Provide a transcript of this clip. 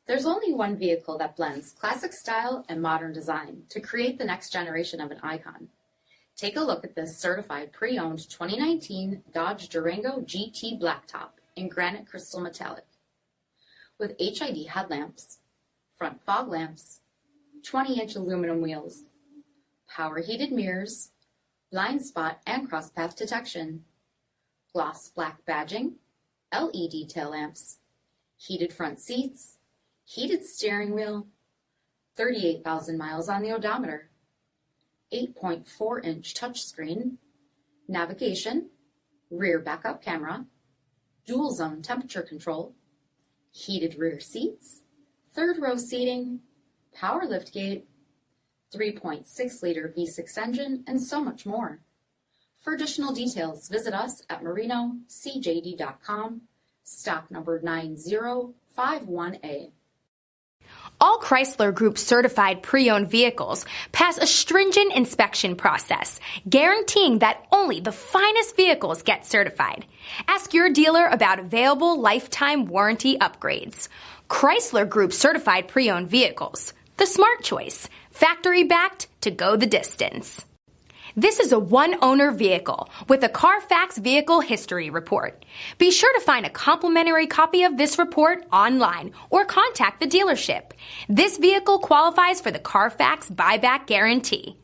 There's only one vehicle that blends classic style and modern design to create the next generation of an icon. Take a look at this certified pre-owned 2019 Dodge Durango GT Blacktop in granite crystal metallic. With HID headlamps, front fog lamps, 20-inch aluminum wheels, power heated mirrors, blind spot and cross path detection, gloss black badging, LED tail lamps, heated front seats, heated steering wheel, 38,000 miles on the odometer, 8.4-inch touchscreen, navigation, rear backup camera, dual zone temperature control, heated rear seats, third row seating, power liftgate, 3.6-liter V6 engine, and so much more. For additional details, visit us at marinocjd.com, stock number 9051A. All Chrysler Group certified pre-owned vehicles pass a stringent inspection process, guaranteeing that only the finest vehicles get certified. Ask your dealer about available lifetime warranty upgrades. Chrysler Group certified pre-owned vehicles, the smart choice, factory backed to go the distance. This is a one-owner vehicle with a CARFAX vehicle history report. Be sure to find a complimentary copy of this report online or contact the dealership. This vehicle qualifies for the CARFAX buyback guarantee.